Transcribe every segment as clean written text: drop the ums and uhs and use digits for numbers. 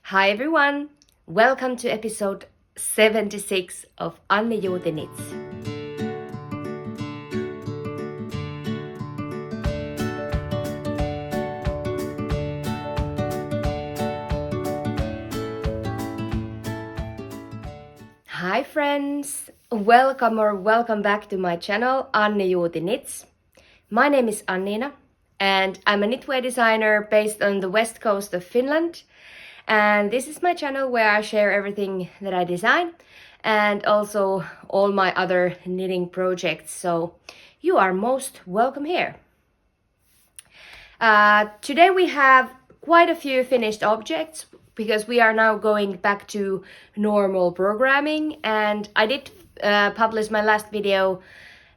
Hi everyone! Welcome to episode 76 of Annijuuti Knits. Hi friends! Welcome back to my channel Annijuuti Knits. My name is Annina and I'm a knitwear designer based on the west coast of Finland. And this is my channel where I share everything that I design and also all my other knitting projects. So you are most welcome here. Today we have quite a few finished objects because we are now going back to normal programming, and I did publish my last video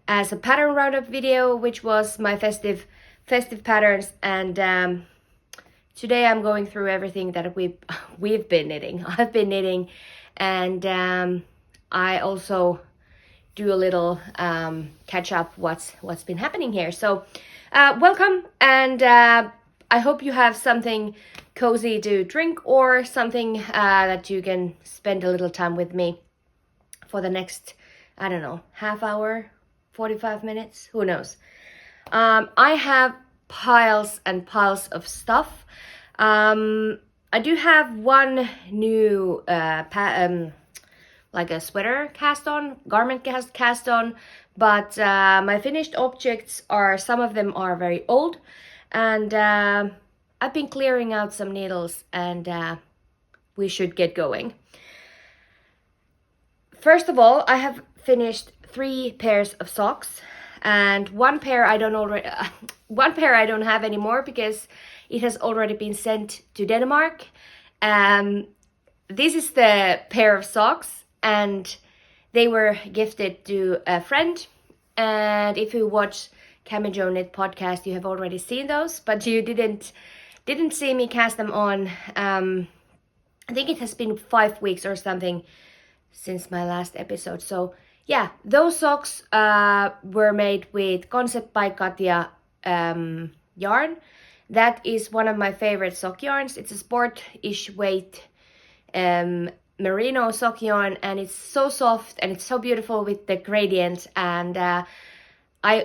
as a pattern roundup video, which was my festive patterns, and today I'm going through everything that we've been knitting. I've been knitting, and I also do a little catch up what's been happening here. So welcome, and I hope you have something cozy to drink or something that you can spend a little time with me for the next, I don't know, half hour, 45 minutes, who knows. I have piles and piles of stuff. I do have one new like a sweater garment cast on, but my finished objects some of them are very old, and I've been clearing out some needles, and we should get going. First of all, I have finished 3 pairs of socks, and one pair I don't have anymore because it has already been sent to Denmark. This is the pair of socks, and they were gifted to a friend. And if you watch Camijo Knit podcast, you have already seen those, but you didn't see me cast them on. I think it has been 5 weeks or something since my last episode. So yeah, those socks were made with Concept by Katja yarn. That is one of my favorite sock yarns. It's a sport-ish weight merino sock yarn, and it's so soft and it's so beautiful with the gradient. And I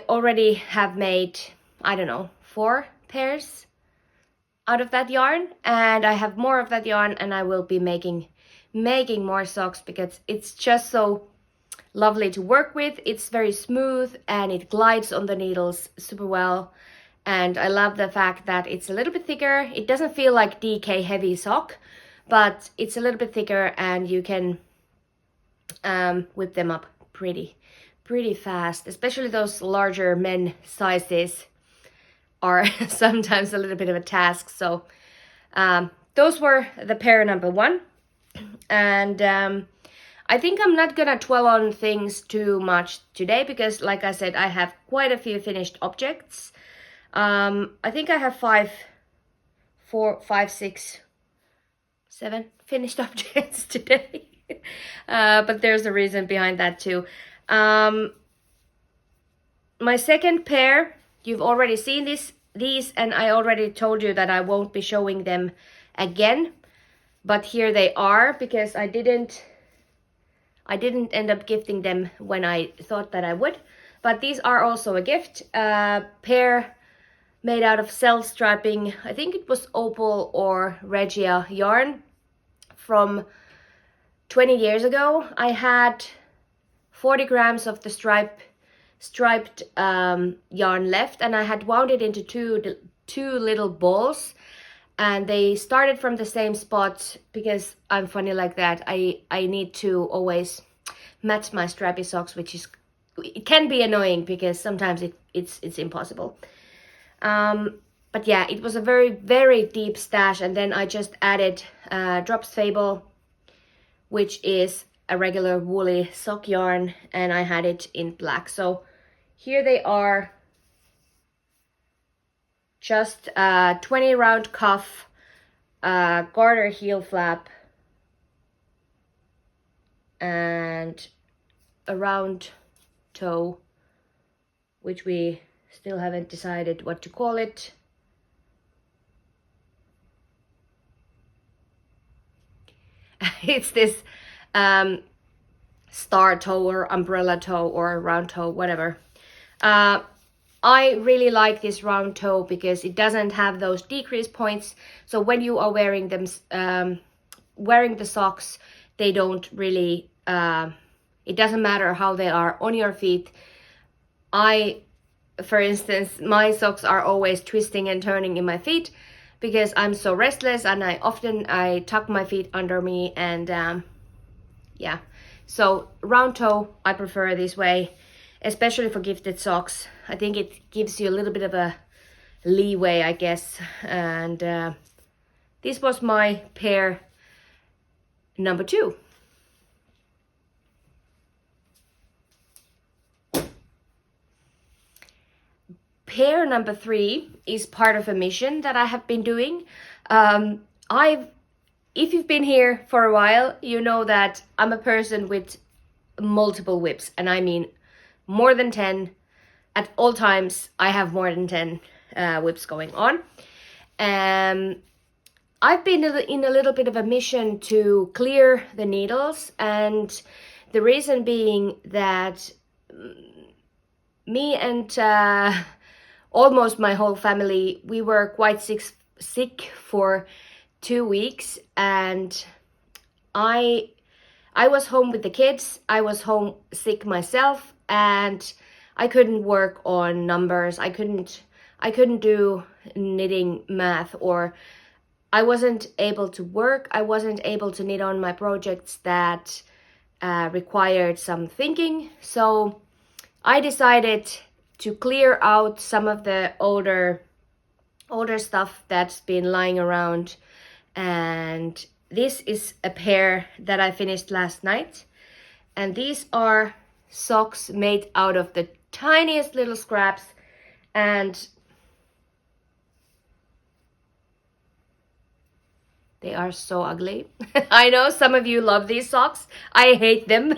already have made, I don't know, 4 pairs out of that yarn, and I have more of that yarn, and I will be making more socks because it's just so lovely to work with. It's very smooth and it glides on the needles super well. And I love the fact that it's a little bit thicker. It doesn't feel like DK heavy sock, but it's a little bit thicker, and you can whip them up pretty fast. Especially those larger men sizes are sometimes a little bit of a task. So those were the pair number 1. And I think I'm not gonna dwell on things too much today because, like I said, I have quite a few finished objects. I think I have 7 finished objects today. But there's a reason behind that too. My second pair, you've already seen these, and I already told you that I won't be showing them again. But here they are because I didn't end up gifting them when I thought that I would. But these are also a gift. Pair made out of self-striping, I think it was Opal or Regia yarn from 20 years ago. I had 40 grams of the striped yarn left, and I had wound it into two little balls, and they started from the same spot because I'm funny like that. I need to always match my strappy socks, it can be annoying because sometimes it's impossible. But yeah, it was a very deep stash, and then I just added Drops Fable, which is a regular woolly sock yarn, and I had it in black. So here they are, just 20 round cuff, garter heel flap, and a round toe, which we still haven't decided what to call it. It's this star toe or umbrella toe or round toe, whatever. I really like this round toe because it doesn't have those decrease points. So when you are wearing them, wearing the socks, they don't really, it doesn't matter how they are on your feet. For instance, my socks are always twisting and turning in my feet because I'm so restless, and I tuck my feet under me, and yeah. So round toe, I prefer this way, especially for gifted socks. I think it gives you a little bit of a leeway, I guess. And this was my pair number 2. Pair number 3 is part of a mission that I have been doing. If you've been here for a while, you know that I'm a person with multiple whips, and I mean more than 10. At all times, I have more than 10 whips going on. I've been in a little bit of a mission to clear the needles, and the reason being that me and almost my whole family, we were quite sick for 2 weeks, and I was home with the kids. I was home sick myself, and I couldn't work on numbers. I couldn't do knitting math, or I wasn't able to work. I wasn't able to knit on my projects that required some thinking. So I decided to clear out some of the older stuff that's been lying around, and this is a pair that I finished last night, and these are socks made out of the tiniest little scraps, and they are so ugly. I know some of you love these socks. I hate them,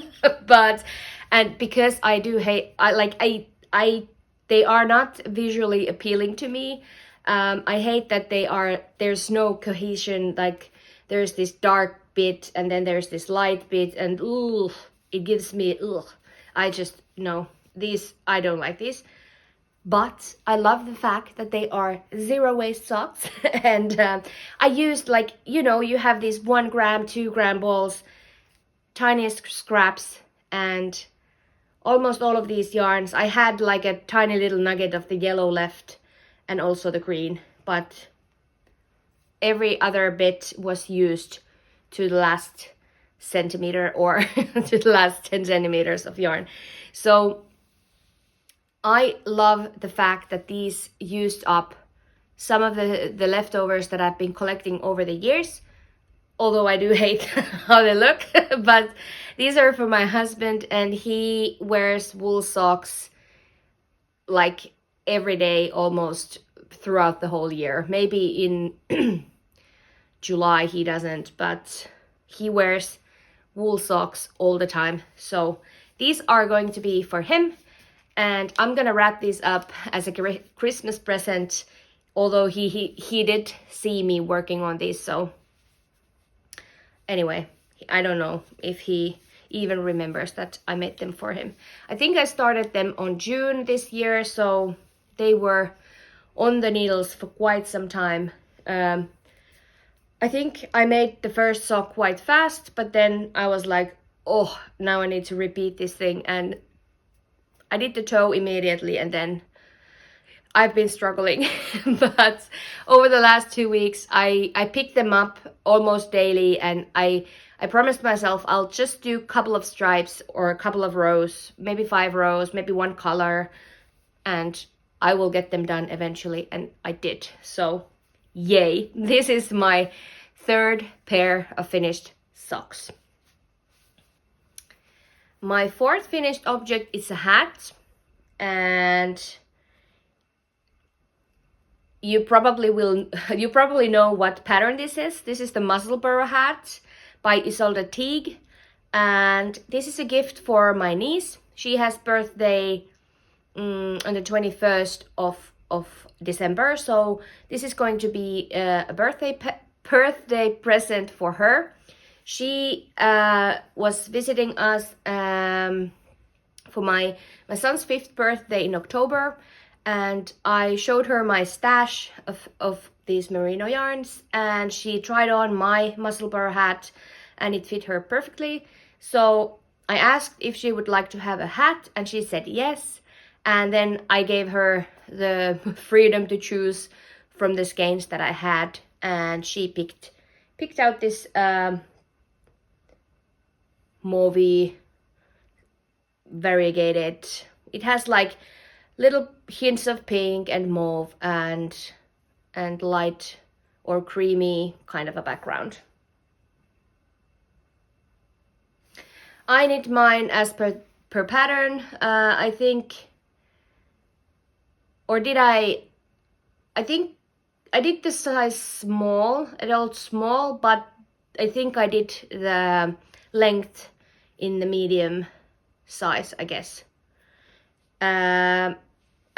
and because I do hate, they are not visually appealing to me. I hate that there's no cohesion, like there's this dark bit and then there's this light bit, and it gives me, I just, no, I don't like these. But I love the fact that they are zero waste socks. And I used, like, you have these 1 gram, 2 gram balls, tiniest scraps, and almost all of these yarns. I had like a tiny little nugget of the yellow left and also the green, but every other bit was used to the last centimeter or to the last 10 centimeters of yarn. So I love the fact that these used up some of the leftovers that I've been collecting over the years, although I do hate how they look. But these are for my husband, and he wears wool socks like every day almost throughout the whole year. Maybe in July he doesn't, but he wears wool socks all the time. So these are going to be for him, and I'm gonna wrap these up as a Christmas present, although he did see me working on these. So anyway, I don't know if he even remembers that I made them for him. I think I started them on June this year, so they were on the needles for quite some time. I think I made the first sock quite fast, but then I was like, oh, now I need to repeat this thing, and I did the toe immediately, and then I've been struggling. But over the last 2 weeks, I picked them up almost daily, and I promised myself I'll just do a couple of stripes or a couple of rows, maybe 5 rows, maybe 1 color, and I will get them done eventually, and I did. So yay, this is my 3rd pair of finished socks. My 4th finished object is a hat, and you probably know what pattern this is. This is the Musselburgh hat by Ysolda Teague, and this is a gift for my niece. She has birthday on the 21st of December, so this is going to be a birthday present for her. She was visiting us for my son's 5th birthday in October, and I showed her my stash of these merino yarns, and she tried on my Musselburgh hat and it fit her perfectly. So I asked if she would like to have a hat, and she said yes. And then I gave her the freedom to choose from the skeins that I had, and she picked out this mauvey variegated. It has like little hints of pink and mauve and light or creamy kind of a background. I knit mine as per pattern. I think, or did I think I did the size small, adult small, but I think I did the length in the medium size, I guess. I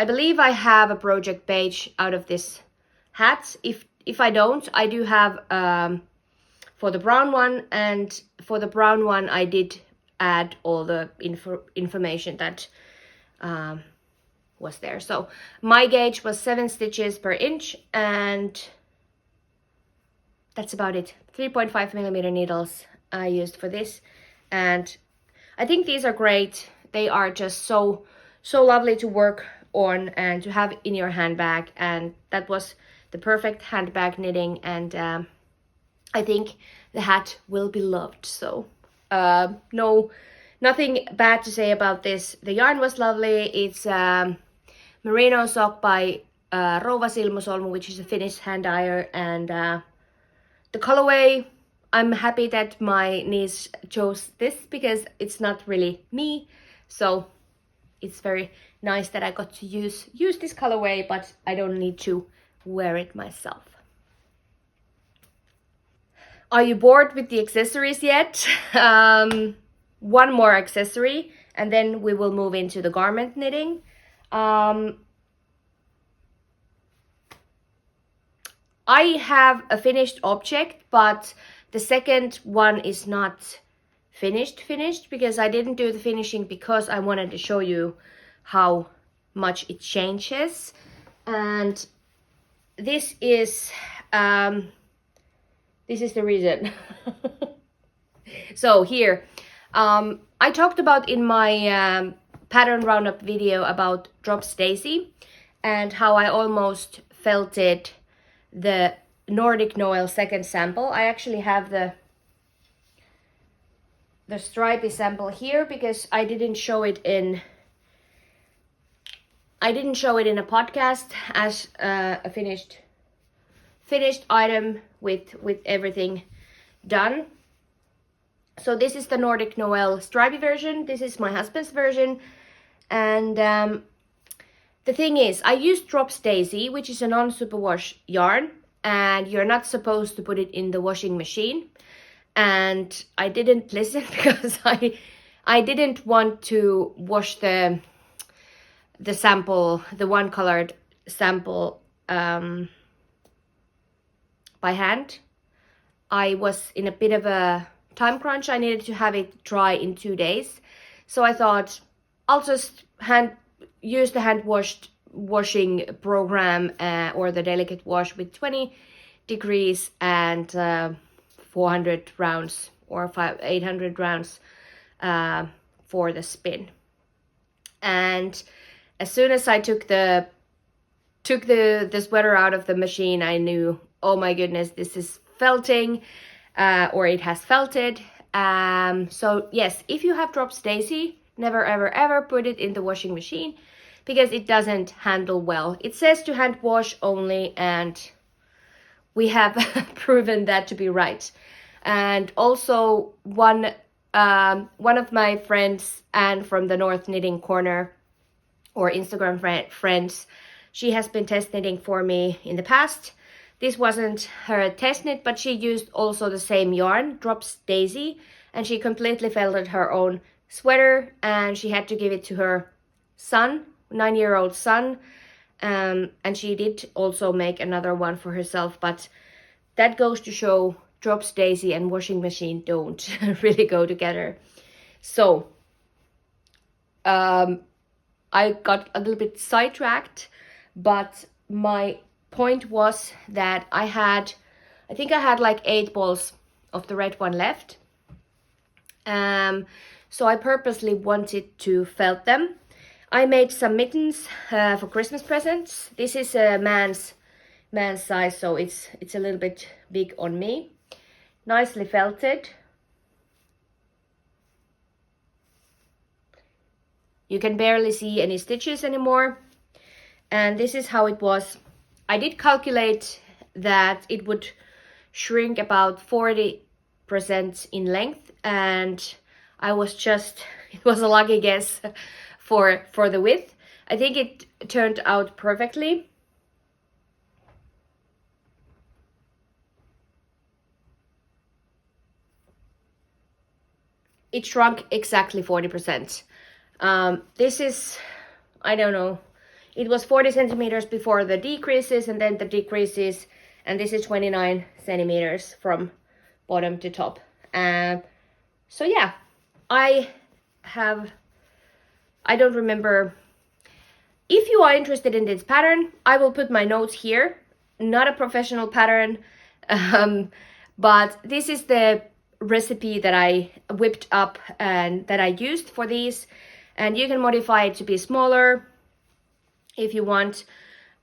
believe I have a project page out of this hat. If I don't, I do have for the brown one, and for the brown one I did add all the information that was there. So my gauge was 7 stitches per inch, and that's about it. 3.5 millimeter needles I used for this, and I think these are great. They are just so lovely to work on and to have in your handbag, and that was the perfect handbag knitting, and I think the hat will be loved. So nothing bad to say about this. The yarn was lovely. It's merino sock by Rouva Silmusolmu, which is a Finnish hand dyer, and the colorway, I'm happy that my niece chose this because it's not really me, so it's very nice that I got to use this colorway, but I don't need to wear it myself. Are you bored with the accessories yet? One more accessory, and then we will move into the garment knitting. I have a finished object, but the second one is not finished because I didn't do the finishing because I wanted to show you how much it changes. And this is the reason. So here, I talked about in my pattern roundup video about Drops Daisy and how I almost felted the Nordic Noel second sample. I actually have the stripy sample here because I didn't show it in a podcast as a finished item with everything done. So this is the Nordic Noel stripy version. This is my husband's version, and the thing is, I used Drops Daisy, which is a non-superwash yarn, and you're not supposed to put it in the washing machine. And I didn't listen because I didn't want to wash the sample, the one colored sample, by hand. I was in a bit of a time crunch. I needed to have it dry in 2 days, so I thought I'll just use the hand washing program or the delicate wash with 20 degrees and 400 rounds or 800 rounds for the spin. And as soon as I took the sweater out of the machine, I knew, oh my goodness, this is felting, or it has felted. So yes, if you have Drops Daisy, never ever put it in the washing machine because it doesn't handle well. It says to hand wash only, and we have proven that to be right. And also one of my friends, Anne from the North Knitting Corner, or Instagram friends, she has been test knitting for me in the past. This wasn't her test knit, but she used also the same yarn, Drops Daisy, and she completely felted her own sweater, and she had to give it to her son, 9-year-old son, and she did also make another one for herself. But that goes to show drops daisy and washing machine don't really go together. So I got a little bit sidetracked, but my point was that I think I had like 8 balls of the red one left. So I purposely wanted to felt them. I made some mittens for Christmas presents. This is a man's size, so it's a little bit big on me. Nicely felted. You can barely see any stitches anymore. And this is how it was. I did calculate that it would shrink about 40% in length, and I was just, it was a lucky guess for the width. I think it turned out perfectly. It shrunk exactly 40%. This is, I don't know, it was 40 centimeters before the decreases and then the decreases, and this is 29 centimeters from bottom to top. So yeah, I don't remember. If you are interested in this pattern, I will put my notes here. Not a professional pattern, but this is the recipe that I whipped up and that I used for these, and you can modify it to be smaller if you want.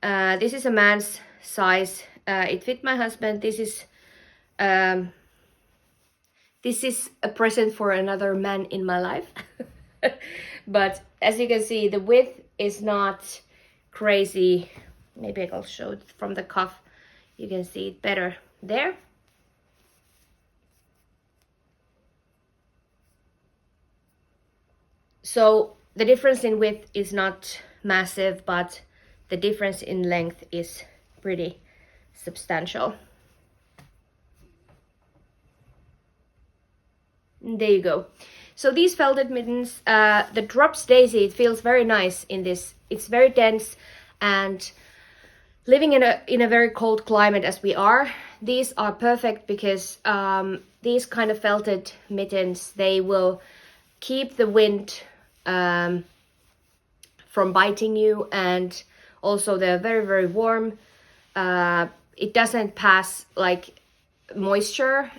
This is a man's size. It fit my husband. This is a present for another man in my life. But as you can see, the width is not crazy. Maybe I'll show it from the cuff. You can see it better there. So the difference in width is not massive, but the difference in length is pretty substantial. There you go. So these felted mittens, the drops daisy, it feels very nice in this. It's very dense, and living in a very cold climate as we are, these are perfect because these kind of felted mittens, they will keep the wind from biting you, and also they're very, very warm. It doesn't pass like moisture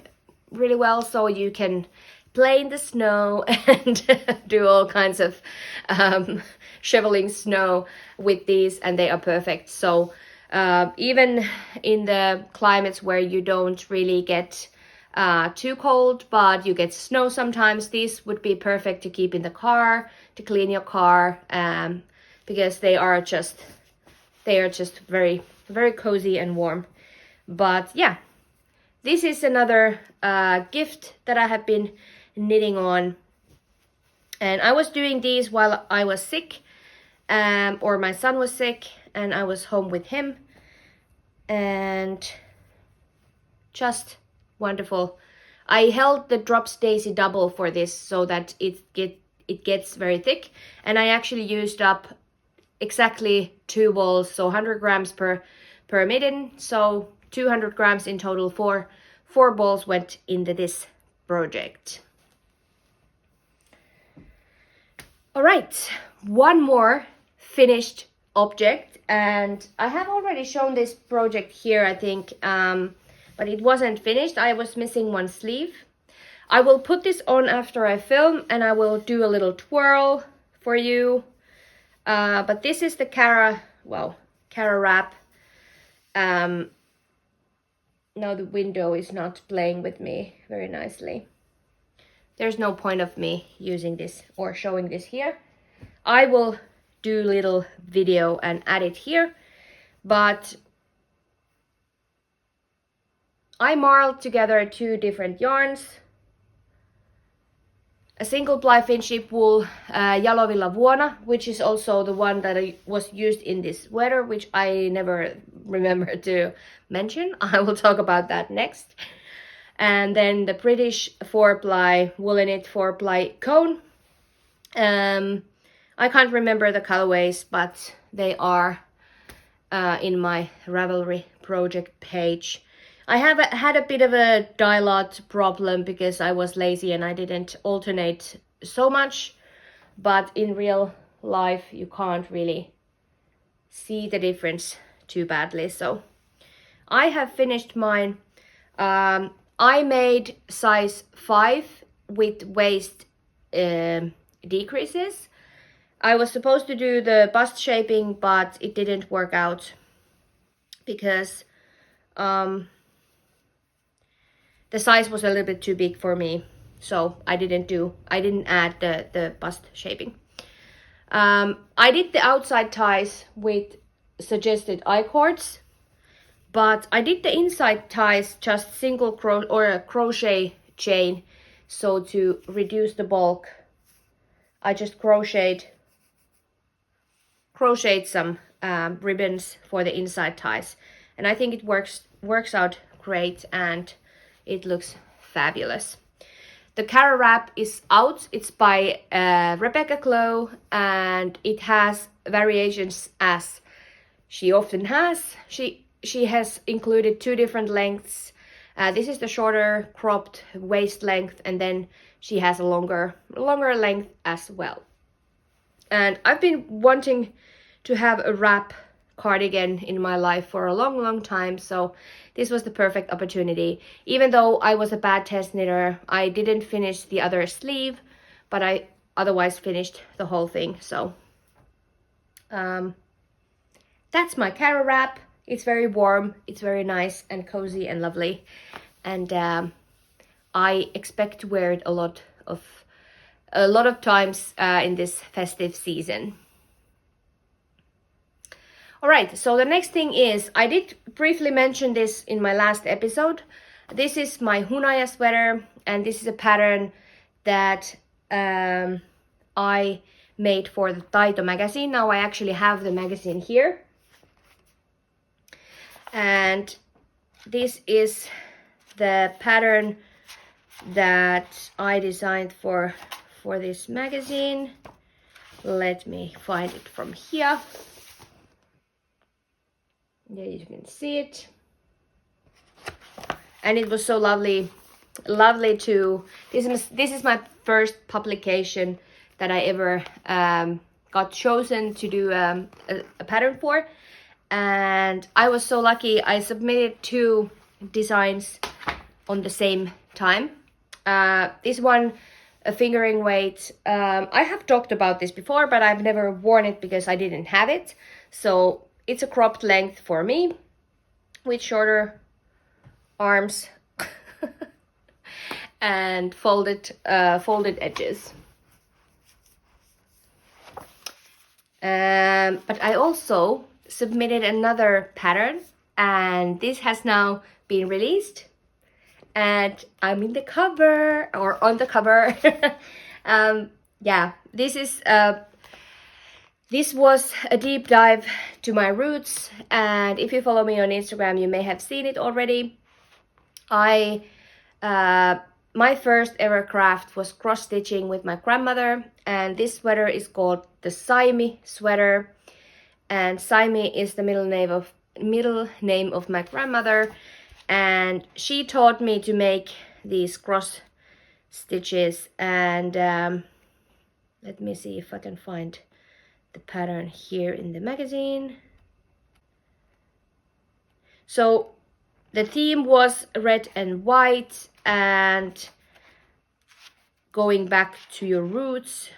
really well, so you can play in the snow and do all kinds of shoveling snow with these, and they are perfect. So even in the climates where you don't really get too cold, but you get snow sometimes, these would be perfect to keep in the car, to clean your car, because they are just very, very cozy and warm. But yeah, this is another gift that I have been knitting on, and I was doing these while I was sick, or my son was sick, and I was home with him, and just wonderful. I held the drops daisy double for this so that it gets very thick, and I actually used up exactly 2 balls, so 100 grams per mitten, so 200 grams in total. 4 balls went into this project. All right, one more finished object, and I have already shown this project here, I think, but it wasn't finished. I was missing one sleeve. I will put this on after I film, and I will do a little twirl for you. But this is the Cara wrap. Now the window is not playing with me very nicely. There's no point of me using this or showing this here. I will do a little video and add it here, but I marled together 2 different yarns. A single ply Finship wool, Jalovilla Vuona, which is also the one that was used in this sweater, which I never remember to mention. I will talk about that next. And then the British 4-ply Woolenit 4-ply cone. I can't remember the colorways, but they are in my Ravelry project page. I have had a bit of a dialogue problem because I was lazy and I didn't alternate so much, but in real life you can't really see the difference too badly. So I have finished mine. I made size 5 with waist decreases. I was supposed to do the bust shaping, but it didn't work out because the size was a little bit too big for me. So I didn't add the bust shaping. I did the outside ties with suggested I-cords, but I did the inside ties just single crochet chain. So to reduce the bulk, I just crocheted some ribbons for the inside ties, and I think it works out great and it looks fabulous. The Cara wrap is out. It's by Rebecca Clow, and it has variations as she often has. She has included 2 different lengths. This is the shorter cropped waist length, and then she has a longer length as well. And I've been wanting to have a wrap cardigan in my life for a long time, so this was the perfect opportunity. Even though I was a bad test knitter, I didn't finish the other sleeve, but I otherwise finished the whole thing. So that's my Cara wrap. It's very warm, it's very nice and cozy and lovely, and I expect to wear it a lot of times in this festive season. All right, so the next thing is, I did briefly mention this in my last episode. This is my Hunaja sweater, and this is a pattern that I made for the Taito magazine. Now I actually have the magazine here. And this is the pattern that I designed for this magazine. Let me find it from here. There you can see it. And it was so lovely to, this is my first publication that I ever got chosen to do a pattern for. And I was so lucky, I submitted 2 designs on the same time. This one, a fingering weight, I have talked about this before, but I've never worn it because I didn't have it. So it's a cropped length for me with shorter arms and folded edges. But I also submitted another pattern, and this has now been released, and I'm in the cover, or on the cover. Yeah, this was a deep dive to my roots, and if you follow me on Instagram, you may have seen it already. My first ever craft was cross stitching with my grandmother, and this sweater is called the Saimi sweater. And Saimi is the middle name of my grandmother, and she taught me to make these cross stitches. And let me see if I can find the pattern here in the magazine. So the theme was red and white, and going back to your roots.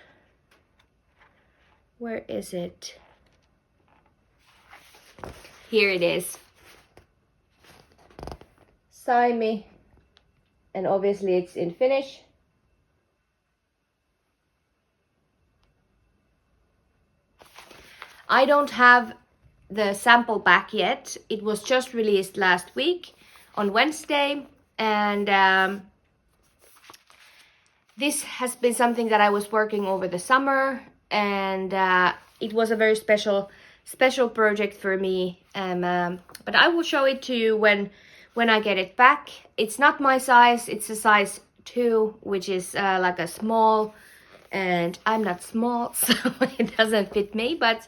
Where is it? Here it is. Saimi, and obviously it's in Finnish. I don't have the sample back yet. It was just released last week on Wednesday, and this has been something that I was working over the summer, and it was a very special project for me. But I will show it to you when I get it back. It's not my size, it's a size 2, which is like a small, and I'm not small, so it doesn't fit me, but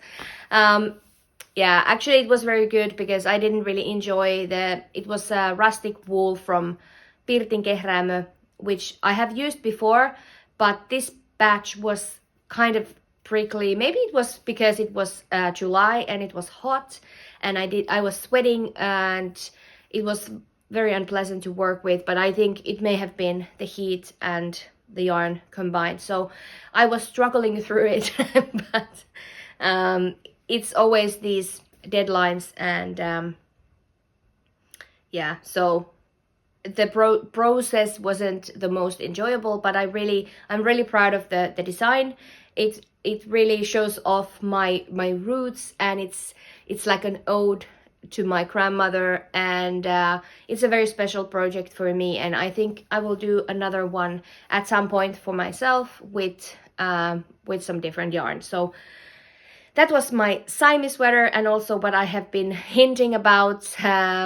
Yeah, actually it was very good because I didn't really enjoy it was a rustic wool from Pirtin Kehräämö, which I have used before, but this batch was kind of prickly. Maybe it was because it was July and it was hot and I was sweating and it was very unpleasant to work with, but I think it may have been the heat and the yarn combined. So I was struggling through it, but it's always these deadlines and yeah, so the process wasn't the most enjoyable, but I'm really proud of the design. It really shows off my roots, and it's like an ode to my grandmother, and it's a very special project for me, and I think I will do another one at some point for myself with some different yarn. So that was my Simi sweater, and also what I have been hinting about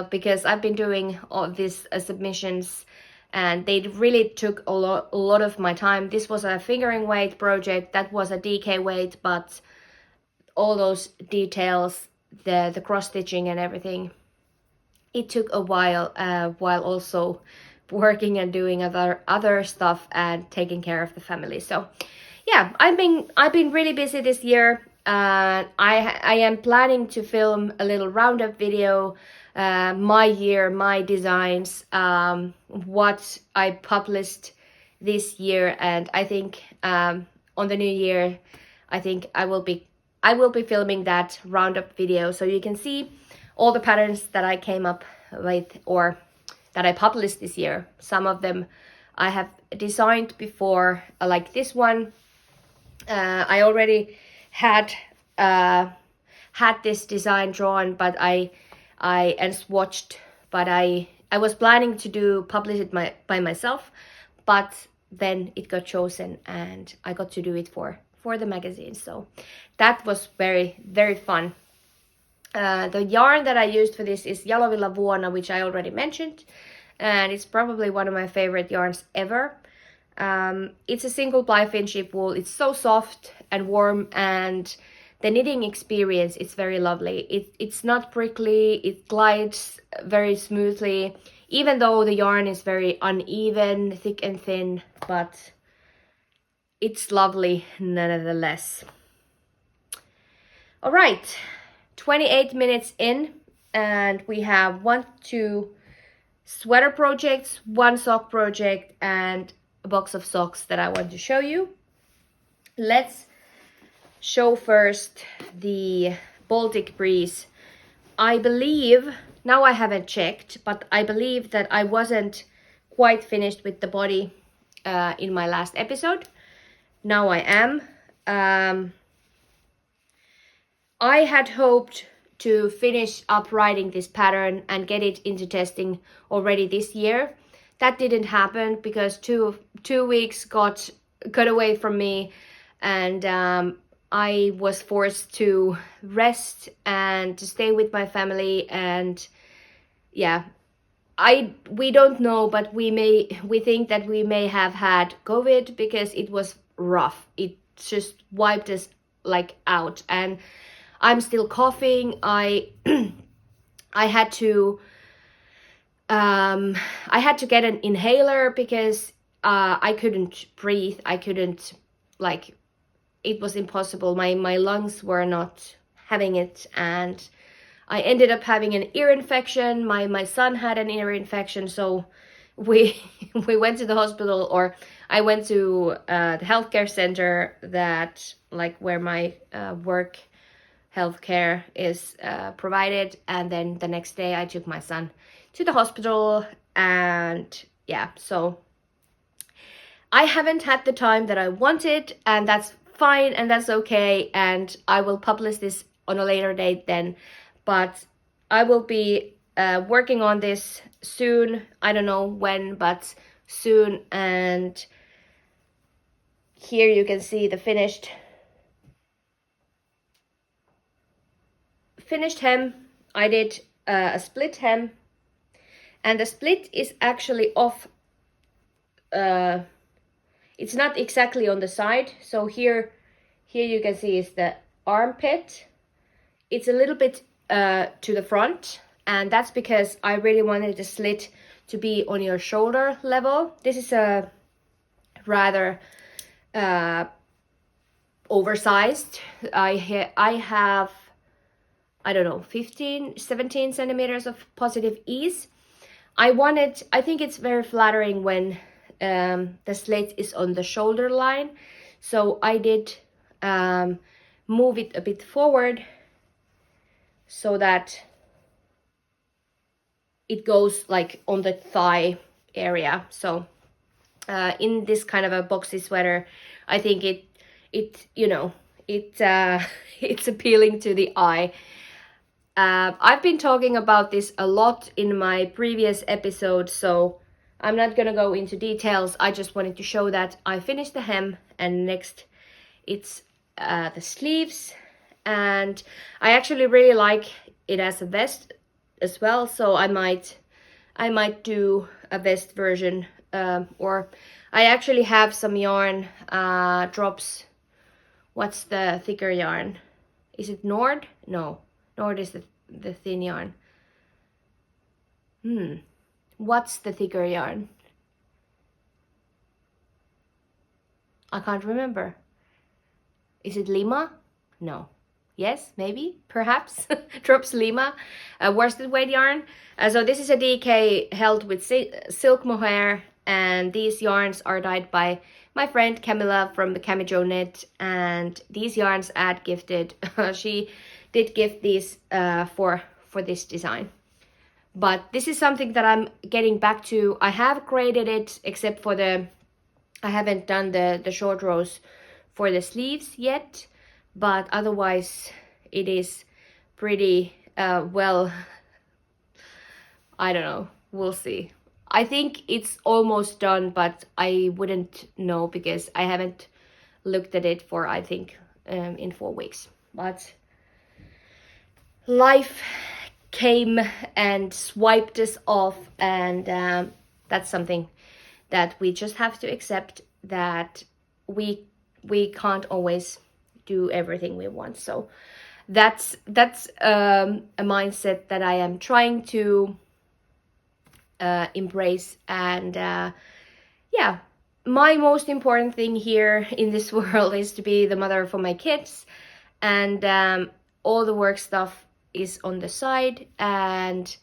because I've been doing all these submissions and they really took a lot of my time. This was a fingering weight project, that was a DK weight, but all those details, the cross stitching and everything, it took a while while also working and doing other stuff and taking care of the family. So yeah, I've been really busy this year. I am planning to film a little roundup video, my year, my designs, what I published this year, and I think on the new year, I think I will be filming that roundup video, so you can see all the patterns that I came up with or that I published this year. Some of them I have designed before, like this one. I already had this design drawn, but I and swatched, but I was planning to publish it by myself, but then it got chosen and I got to do it for the magazine. So that was very, very fun. The yarn that I used for this is Jalovilla Vuonna, which I already mentioned, and it's probably one of my favorite yarns ever. It's a single ply Finship wool. It's so soft and warm, and the knitting experience is very lovely. It's not prickly, it glides very smoothly, even though the yarn is very uneven, thick and thin, but it's lovely nonetheless. All right, 28 minutes in, and we have 2 sweater projects, 1 sock project, and a box of socks that I want to show you. Let's show first the Baltic Breeze. I believe, now I haven't checked, but I believe that I wasn't quite finished with the body in my last episode. Now I am. I had hoped to finish up writing this pattern and get it into testing already this year. That didn't happen because two weeks got away from me, and I was forced to rest and to stay with my family. And yeah, we don't know, but we think that we may have had COVID because it was rough. It just wiped us like out, and I'm still coughing. I had to get an inhaler because I couldn't breathe. I couldn't, like, it was impossible. My lungs were not having it, and I ended up having an ear infection. My son had an ear infection, so we went to the hospital, or I went to the healthcare center that, like, where my work healthcare is provided, and then the next day I took my son to the hospital. And yeah, so I haven't had the time that I wanted, and that's fine and that's okay, and I will publish this on a later date then, but I will be working on this soon. I don't know when, but soon. And here you can see the finished hem. I did a split hem, and the split is actually off. It's not exactly on the side. So here you can see is the armpit. it's a little bit to the front, and that's because I really wanted the slit to be on your shoulder level. This is a rather oversized. I have, I don't know, 15, 17 centimeters of positive ease. I think it's very flattering when the slit is on the shoulder line. So I did move it a bit forward so that it goes like on the thigh area. So in this kind of a boxy sweater, I think it you know, it's appealing to the eye. I've been talking about this a lot in my previous episodes, so I'm not gonna go into details. I just wanted to show that I finished the hem, and next it's the sleeves, and I actually really like it as a vest as well, so I might do a vest version, or I actually have some yarn drops. What's the thicker yarn? Is it Nord? No, Nord is the thin yarn. What's the thicker yarn? I can't remember. Is it Lima? No. Yes, maybe, perhaps. Drops Lima. Worsted weight yarn. So this is a DK held with silk mohair, and these yarns are dyed by my friend Camilla from the Camijo Knit, and these yarns Ad gifted. She did gift these for this design. But this is something that I'm getting back to. I have graded it, except for I haven't done the short rows for the sleeves yet, but otherwise it is pretty well, I don't know, we'll see. I think it's almost done, but I wouldn't know because I haven't looked at it for, I think, in 4 weeks. But life came and swiped us off, and that's something that we just have to accept, that we can't always do everything we want. So that's a mindset that I am trying to embrace, and yeah, my most important thing here in this world is to be the mother for my kids, and all the work stuff is on the side, and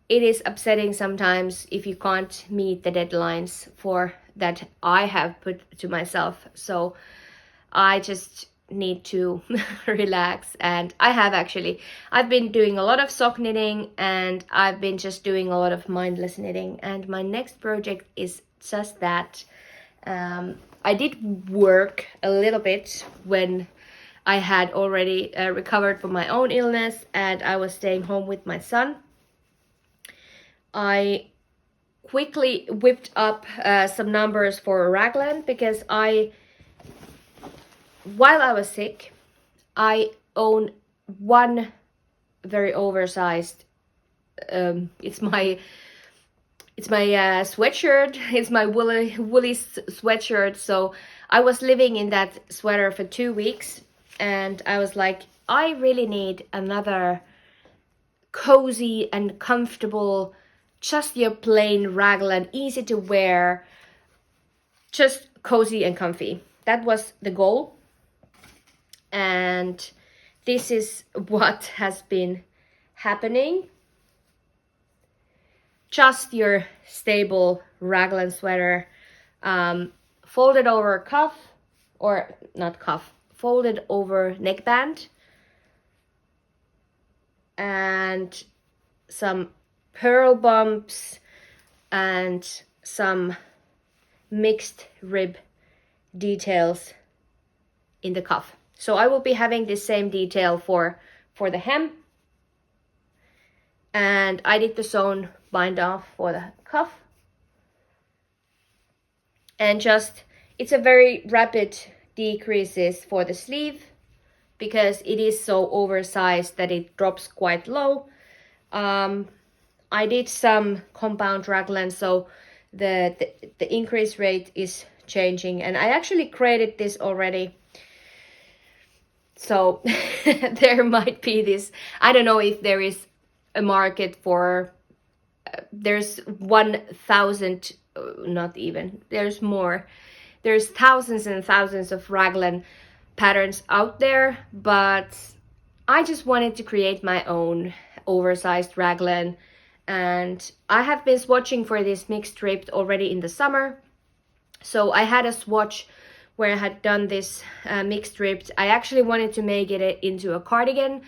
it is upsetting sometimes if you can't meet the deadlines for that I have put to myself. So I just need to relax, and I've been doing a lot of sock knitting, and I've been just doing a lot of mindless knitting, and my next project is just that. I did work a little bit when I had already recovered from my own illness, and I was staying home with my son. I quickly whipped up some numbers for Ragland, because while I was sick, I own one very oversized, it's my sweatshirt, it's my woolly sweatshirt. So I was living in that sweater for 2 weeks, and I was like, I really need another cozy and comfortable, just your plain Ragland, easy to wear, just cozy and comfy. That was the goal. And this is what has been happening. Just your stable Ragland sweater, folded over cuff, or not cuff, folded over neckband, and some pearl bumps and some mixed rib details in the cuff. So I will be having the same detail for the hem, and I did the sewn bind off for the cuff, and just it's a very rapid decreases for the sleeve, because it is so oversized that it drops quite low. I did some compound Ragland, so the increase rate is changing, and I actually created this already So there might be this, I don't know if there is a market for, there's 1,000, not even, there's more. There's thousands and thousands of raglan patterns out there, but I just wanted to create my own oversized raglan. And I have been swatching for this mixed strip already in the summer. So I had a swatch where I had done this mixed strip. I actually wanted to make it into a cardigan,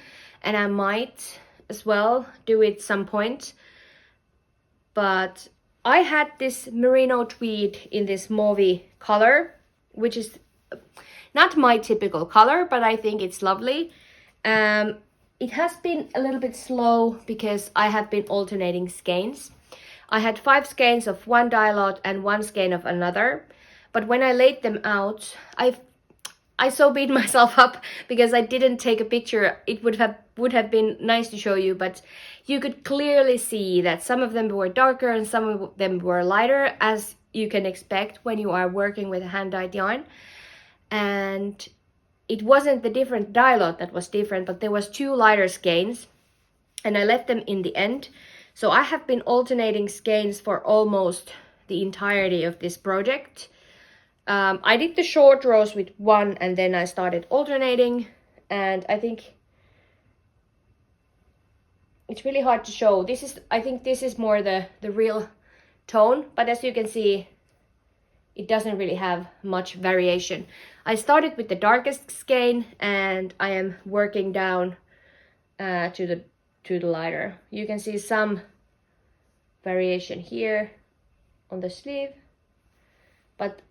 and I might as well do it some point. But I had this merino tweed in this mauve color, which is not my typical color, but I think it's lovely. It has been a little bit slow because I have been alternating skeins. I had 5 skeins of one dye lot and 1 skein of another. But when I laid them out, I so beat myself up because I didn't take a picture. It would have been nice to show you, but you could clearly see that some of them were darker and some of them were lighter, as you can expect when you are working with a hand-dyed yarn. And it wasn't the different dye lot that was different, but there was 2 lighter skeins, and I left them in the end. So I have been alternating skeins for almost the entirety of this project. I did the short rows with 1, and then I started alternating, and I think it's really hard to show. I think this is more the real tone, but as you can see, it doesn't really have much variation. I started with the darkest skein, and I am working down to the lighter. You can see some variation here on the sleeve, but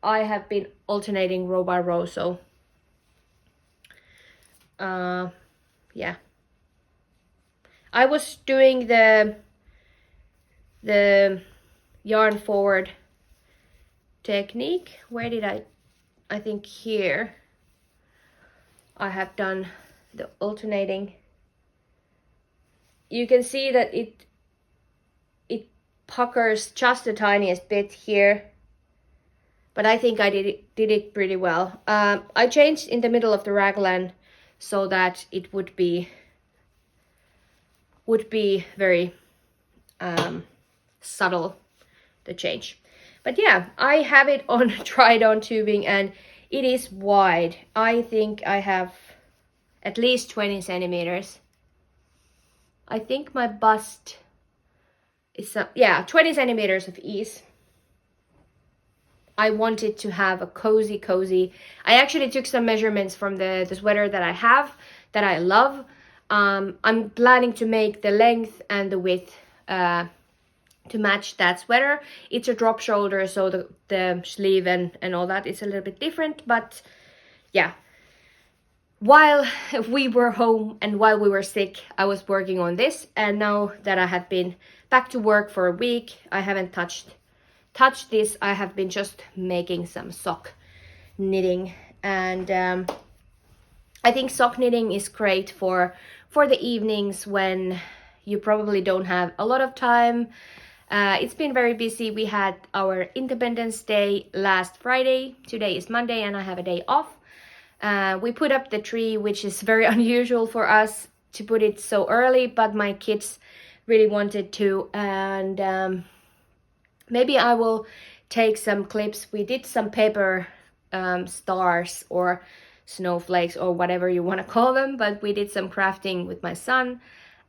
I have been alternating row by row, so yeah. I was doing the yarn forward technique. Where did I think here I have done the alternating. You can see that it puckers just the tiniest bit here, but I think I did it pretty well. I changed in the middle of the raglan so that it would be very subtle, the change. But yeah, I have it on tried on tubing, and it is wide. I think I have at least 20 centimeters. I think my bust is 20 centimeters of ease. I wanted to have a cozy. I actually took some measurements from the sweater that I have, that I love. I'm planning to make the length and the width to match that sweater. It's a drop shoulder, so the sleeve and all that is a little bit different, but yeah. While we were home and while we were sick, I was working on this, and now that I have been back to work for a week, I haven't touched this. I have been just making some sock knitting, and I think sock knitting is great for the evenings when you probably don't have a lot of time. It's been very busy. We had our Independence Day last Friday. Today is Monday and I have a day off. We put up the tree, which is very unusual for us to put it so early, but my kids really wanted to, and maybe I will take some clips. We did some paper stars or snowflakes or whatever you want to call them, but we did some crafting with my son,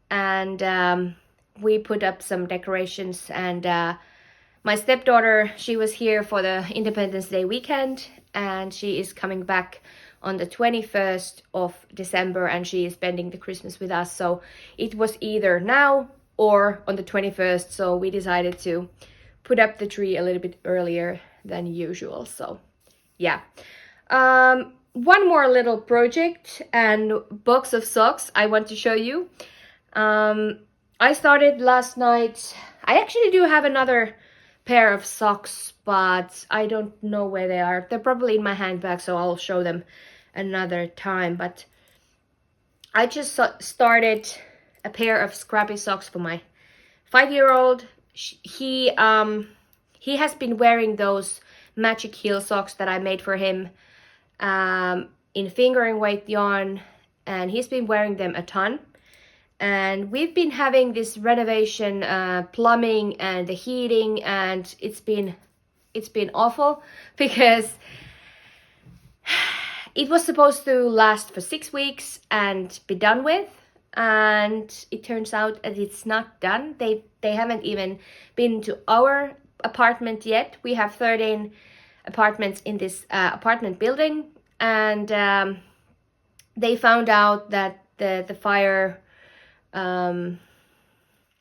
and we put up some decorations, and my stepdaughter, she was here for the Independence Day weekend, and she is coming back on the 21st of December, and she is spending the Christmas with us. So it was either now or on the 21st, so we decided to put up the tree a little bit earlier than usual. So yeah, one more little project and box of socks I want to show you. I started last night. I actually do have another pair of socks, but I don't know where they are. They're probably in my handbag, so I'll show them another time. But I just started a pair of scrappy socks for my 5-year-old. He has been wearing those magic heel socks that I made for him in fingering weight yarn, and he's been wearing them a ton. And we've been having this renovation, plumbing and the heating, and it's been awful because it was supposed to last for 6 weeks and be done with, and it turns out that it's not done. They haven't even been to our apartment yet. We have 13 apartments in this apartment building, and they found out that the fire,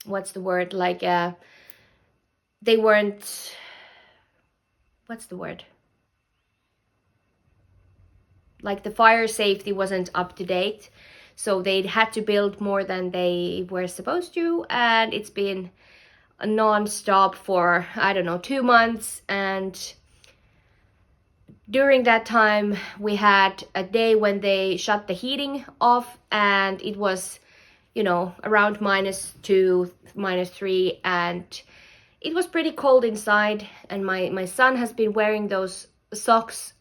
what's the word, like they weren't, what's the word, like the fire safety wasn't up to date, so they had to build more than they were supposed to, and it's been non-stop for, I don't know, 2 months. And during that time we had a day when they shut the heating off, and it was, you know, around -2, -3, and it was pretty cold inside. And my son has been wearing those socks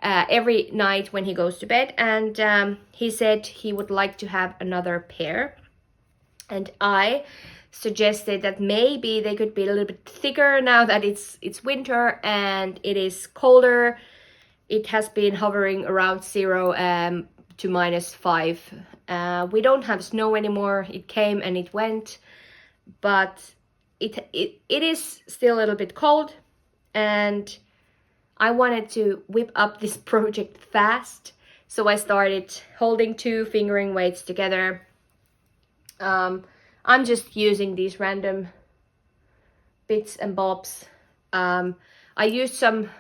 every night when he goes to bed, and he said he would like to have another pair. And I suggested that maybe they could be a little bit thicker now that it's winter and it is colder. It has been hovering around 0 to -5. We don't have snow anymore. It came and it went, but it is still a little bit cold, and I wanted to whip up this project fast, so I started holding 2 fingering weights together. I'm just using these random bits and bobs. I used some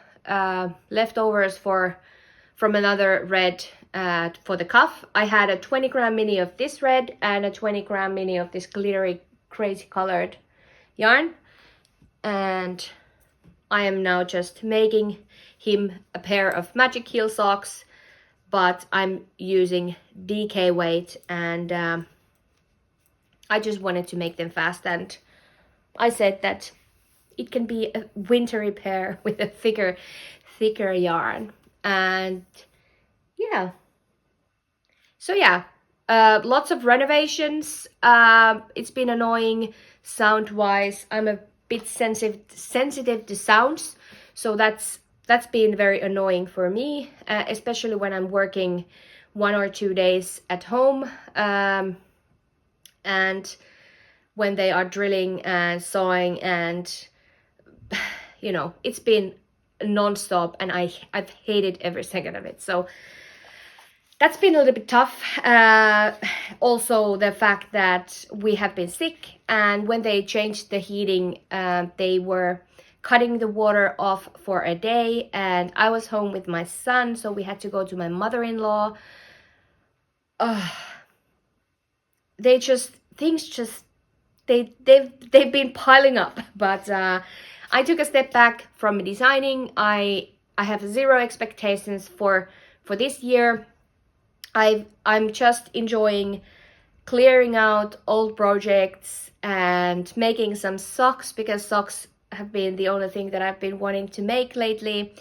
leftovers from another red for the cuff. I had a 20-gram mini of this red and a 20-gram mini of this glittery, crazy colored yarn, and I am now just making him a pair of magic heel socks, but I'm using DK weight, and I just wanted to make them fast, and I said that it can be a wintry pair with a thicker yarn. And yeah, so yeah, lots of renovations. It's been annoying sound wise. I'm a bit sensitive to sounds, so that's been very annoying for me, especially when I'm working 1 or 2 days at home, and when they are drilling and sawing, and you know, it's been non-stop, and I've hated every second of it. So that's been a little bit tough. Also the fact that we have been sick, and when they changed the heating, they were cutting the water off for a day, and I was home with my son, so we had to go to my mother-in-law. They've been piling up, but I took a step back from designing. I have 0 expectations for this year. I'm just enjoying clearing out old projects and making some socks, because socks have been the only thing that I've been wanting to make lately.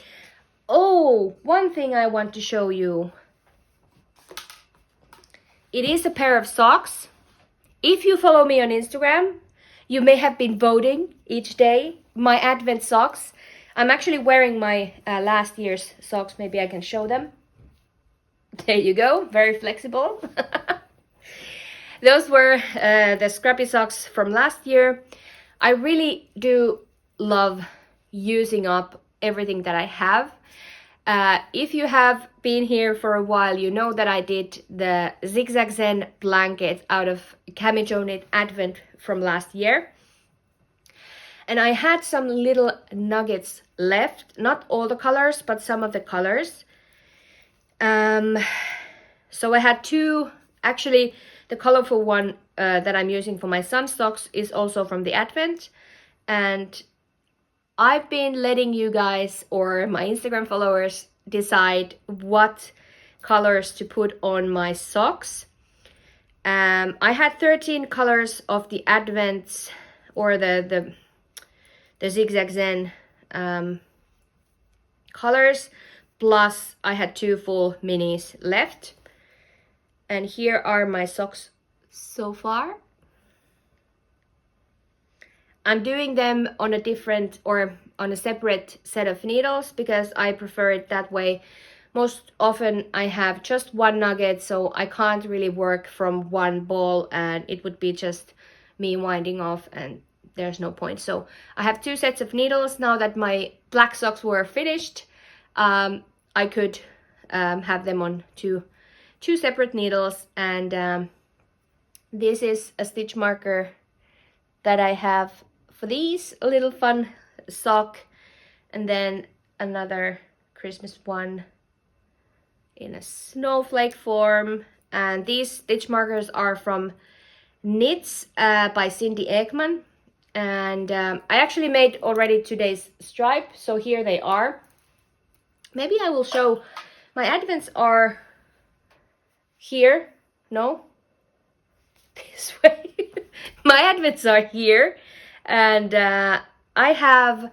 Oh, one thing I want to show you. It is a pair of socks. If you follow me on Instagram, you may have been voting each day my Advent socks. I'm actually wearing my last year's socks. Maybe I can show them. There you go, very flexible. Those were the scrappy socks from last year. I really do love using up everything that I have. If you have been here for a while, you know that I did the Zigzag Zen blanket out of Camijo Knit Advent from last year. And I had some little nuggets left, not all the colors, but some of the colors. So I had 2, actually the colorful one that I'm using for my son's socks is also from the Advent, and I've been letting you guys or my Instagram followers decide what colors to put on my socks. I had 13 colors of the Advent or the Zigzag Zen colors, plus I had 2 full minis left. And here are my socks so far. I'm doing them on a different or on a separate set of needles because I prefer it that way. Most often I have just one nugget, so I can't really work from one ball and it would be just me winding off and there's no point. So I have 2 sets of needles. Now that my black socks were finished, I could have them on two separate needles. And this is a stitch marker that I have for these, a little fun sock, and then another Christmas one in a snowflake form. And these stitch markers are from Knits by Cindy Ekman. And I actually made already today's stripe, so here they are. Maybe I will show, my advents are here, no, this way. My advents are here, and I have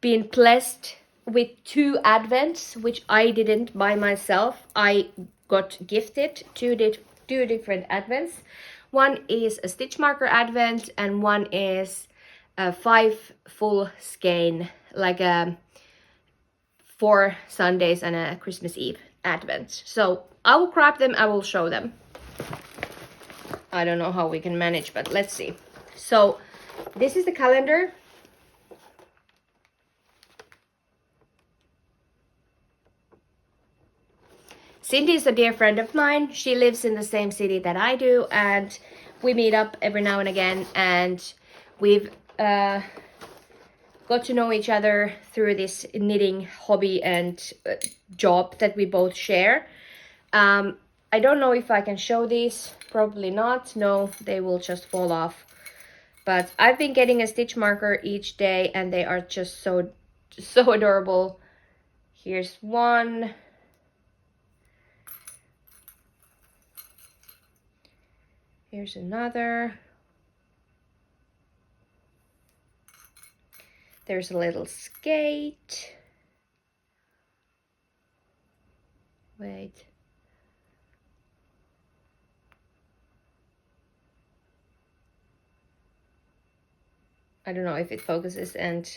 been blessed with 2 advents, which I didn't buy myself. I got gifted 2 different advents. One is a stitch marker advent and one is a 5 full skein, like 4 Sundays and a Christmas Eve advent. So I will grab them, I will show them. I don't know how we can manage, but let's see. So this is the calendar. Cindy is a dear friend of mine. She lives in the same city that I do, and we meet up every now and again, and we've got to know each other through this knitting hobby and job that we both share. I don't know if I can show these, probably not. No, they will just fall off. But I've been getting a stitch marker each day and they are just so adorable. Here's one. Here's another. There's a little skate. Wait. I don't know if it focuses, and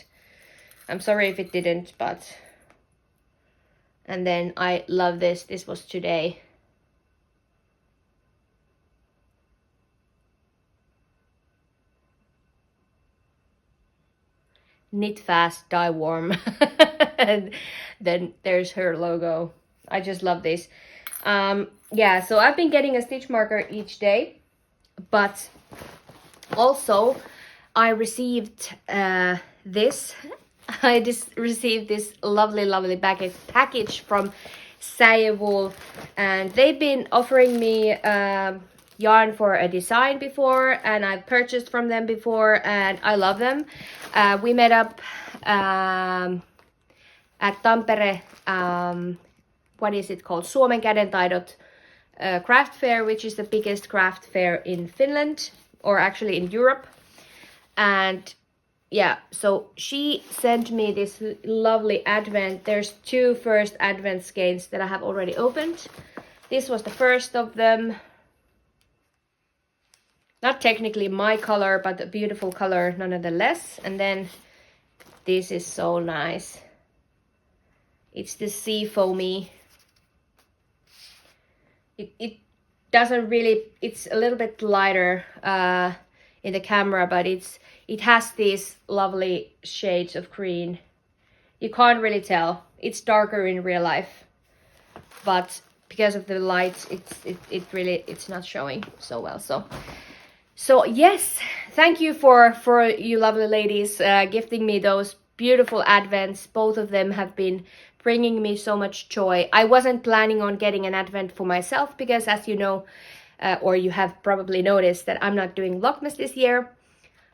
I'm sorry if it didn't, but... And then I love this. This was today. Knit fast, dye warm. And then there's her logo. I just love this. Yeah, so I've been getting a stitch marker each day, but also I received this. I just received this lovely package from Säijöwool, and they've been offering me yarn for a design before, and I've purchased from them before, and I love them. We met up at Tampere, what is it called? Suomen Kädentaidot craft fair, which is the biggest craft fair in Finland, or actually in Europe. And yeah, so she sent me this lovely advent. There's 2 first advent skeins that I have already opened. This was the first of them. Not technically my color, but a beautiful color nonetheless. And then this is so nice. It's the sea foamy. It doesn't really, it's a little bit lighter in the camera, but it has these lovely shades of green. You can't really tell. It's darker in real life, but because of the light, it's not showing so well. So yes, thank you for you lovely ladies gifting me those beautiful advents. Both of them have been bringing me so much joy. I wasn't planning on getting an advent for myself because, as you know, or you have probably noticed, that I'm not doing Vlogmas this year.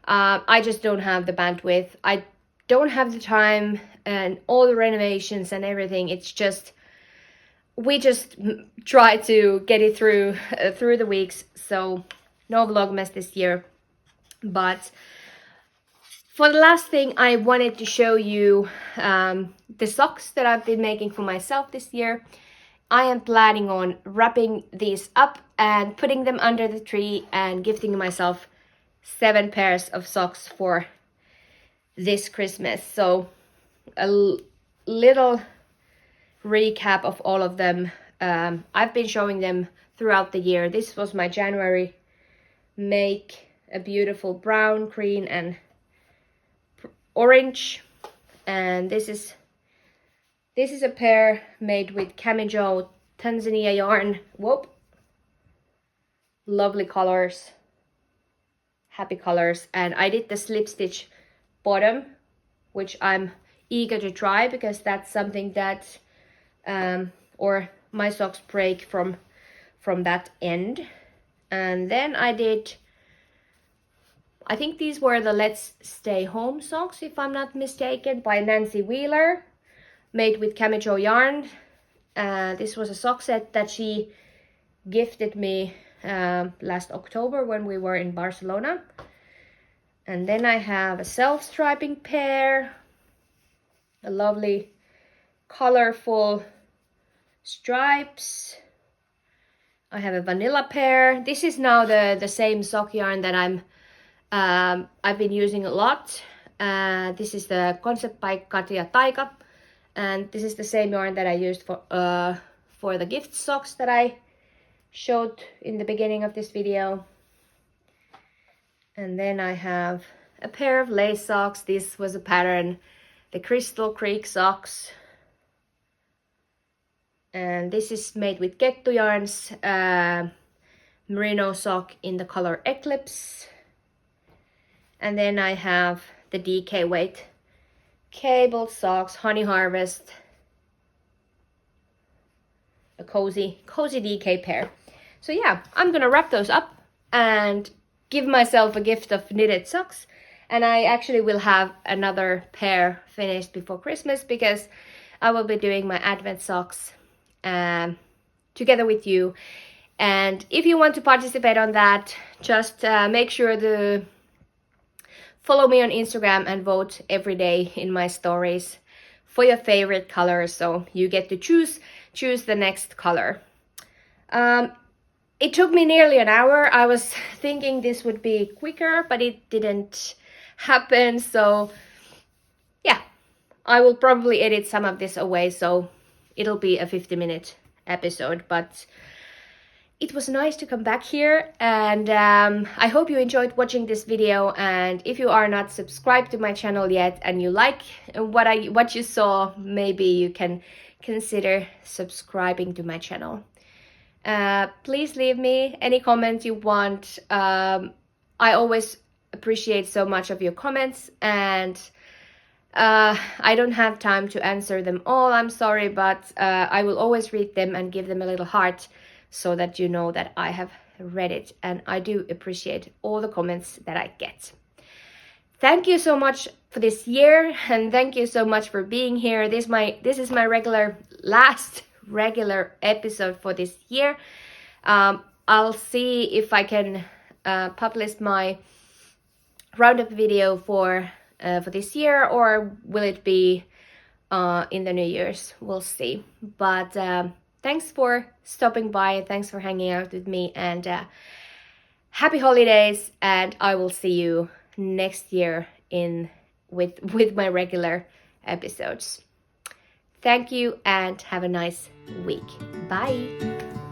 I just don't have the bandwidth. I don't have the time, and all the renovations and everything. It's just, we just try to get it through the weeks. So no Vlogmas this year. But For the last thing, I wanted to show you the socks that I've been making for myself this year. I am planning on wrapping these up and putting them under the tree and gifting myself 7 pairs of socks for this Christmas. So a little recap of all of them. I've been showing them throughout the year. This was my January make, a beautiful brown, green and orange, and this is a pair made with Camijo Tanzania yarn. Whoop, lovely colors, happy colors. And I did the slip stitch bottom, which I'm eager to try because that's something that or my socks break from that end. And then I did, I think these were the Let's Stay Home socks, if I'm not mistaken, by Nancy Wheeler, made with Camijo yarn. This was a sock set that she gifted me last October when we were in Barcelona. And then I have a self-striping pair, a lovely colorful stripes. I have a vanilla pair. This is now the same sock yarn that I've been using a lot. This is the Concept by Katja Taika, and this is the same yarn that I used for the gift socks that I showed in the beginning of this video. And then I have a pair of lace socks. This was a pattern, the Crystal Creek socks. And this is made with Kettu yarns, merino sock in the color Eclipse. And then I have the DK weight cable socks, Honey Harvest, a cozy DK pair. So yeah, I'm gonna wrap those up and give myself a gift of knitted socks. And I actually will have another pair finished before Christmas because I will be doing my Advent socks together with you. And if you want to participate on that, just make sure to follow me on Instagram and vote every day in my stories for your favorite color, so you get to choose the next color. It took me nearly an hour. I was thinking this would be quicker, but it didn't happen. So yeah, I will probably edit some of this away, so it'll be a 50-minute episode. But it was nice to come back here, and I hope you enjoyed watching this video. And if you are not subscribed to my channel yet and you like what you saw, maybe you can consider subscribing to my channel. Please leave me any comments you want. I always appreciate so much of your comments, and I don't have time to answer them all, I'm sorry, but I will always read them and give them a little heart so that you know that I have read it, and I do appreciate all the comments that I get. Thank you so much for this year, and thank you so much for being here. This is my last regular episode for this year. I'll see if I can publish my roundup video for this year, or will it be in the New Year's? We'll see. But thanks for stopping by, thanks for hanging out with me, and happy holidays, and I will see you next year with my regular episodes. Thank you and have a nice week. Bye.